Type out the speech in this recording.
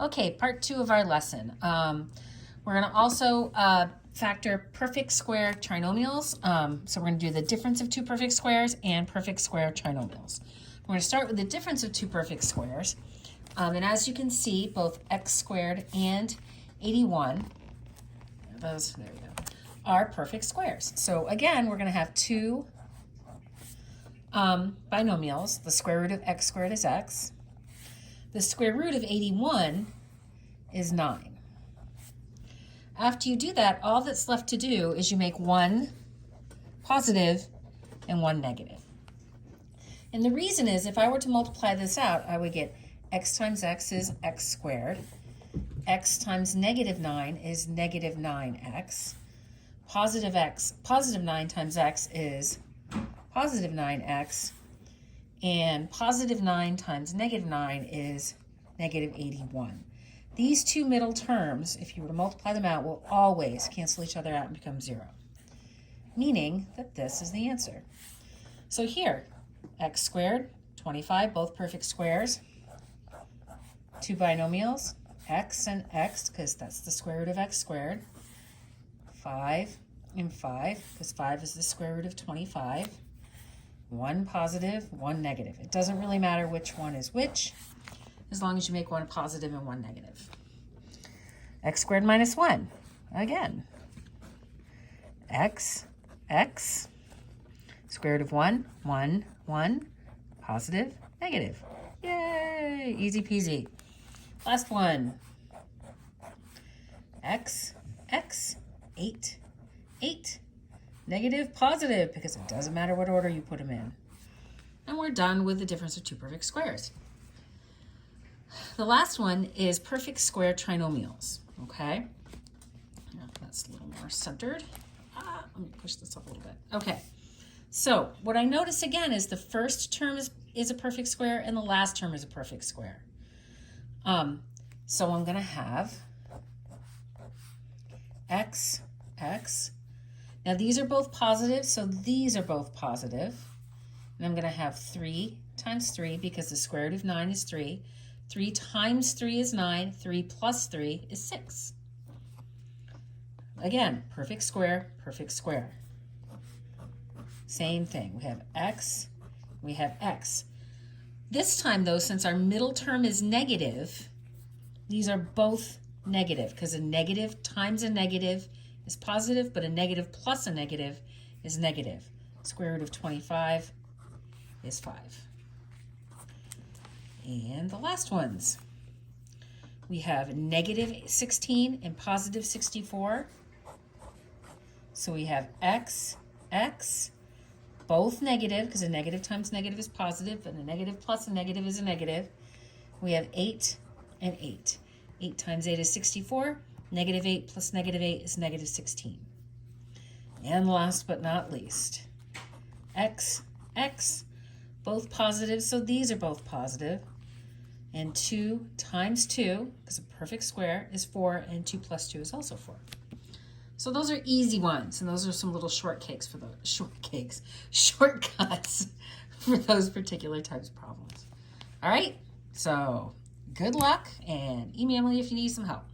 Okay, part 2 of our lesson. We're going to also factor perfect square trinomials. So we're going to do the difference of two perfect squares and perfect square trinomials. We're going to start with the difference of two perfect squares. And as you can see, both x squared and 81, there we go, are perfect squares. So again, we're going to have two binomials. The square root of x squared is x. The square root of 81 is 9. After you do that, all that's left to do is you make one positive and one negative. And the reason is, if I were to multiply this out, I would get x times x is x squared. X times negative 9 is negative 9x. Positive 9 times x is positive 9x. And positive 9 times negative 9 is negative 81. These two middle terms, if you were to multiply them out, will always cancel each other out and become 0, meaning that this is the answer. So here, x squared, 25, both perfect squares. Two binomials, x and x, because that's the square root of x squared. 5 and 5, because 5 is the square root of 25. One positive, one negative. It doesn't really matter which one is which, as long as you make one positive and one negative. X squared minus 1, again. X, square root of 1, 1, 1, positive, negative. Yay, easy peasy. Last one. X, 8, 8. Negative, positive, because it doesn't matter what order you put them in. And we're done with the difference of two perfect squares. The last one is perfect square trinomials, okay? Now that's a little more centered. Let me push this up a little bit. Okay, so what I notice again is the first term is a perfect square and the last term is a perfect square. So I'm going to have x. Now these are both positive, so these are both positive. And I'm going to have 3 times 3 because the square root of 9 is 3. 3 times 3 is 9. 3 plus 3 is 6. Again, perfect square, perfect square. Same thing. We have x, we have x. This time though, since our middle term is negative, these are both negative because a negative times a negative is positive, but a negative plus a negative is negative. Square root of 25 is 5. And the last ones. We have negative 16 and positive 64. So we have x, both negative, because a negative times negative is positive, and a negative plus a negative is a negative. We have 8 and 8. 8 times 8 is 64. Negative 8 plus negative 8 is negative 16. And last but not least, x, both positive, so these are both positive. And 2 times 2, because a perfect square, is 4, and 2 plus 2 is also 4. So those are easy ones, and those are some little shortcuts for those particular types of problems. All right, so good luck, and email me if you need some help.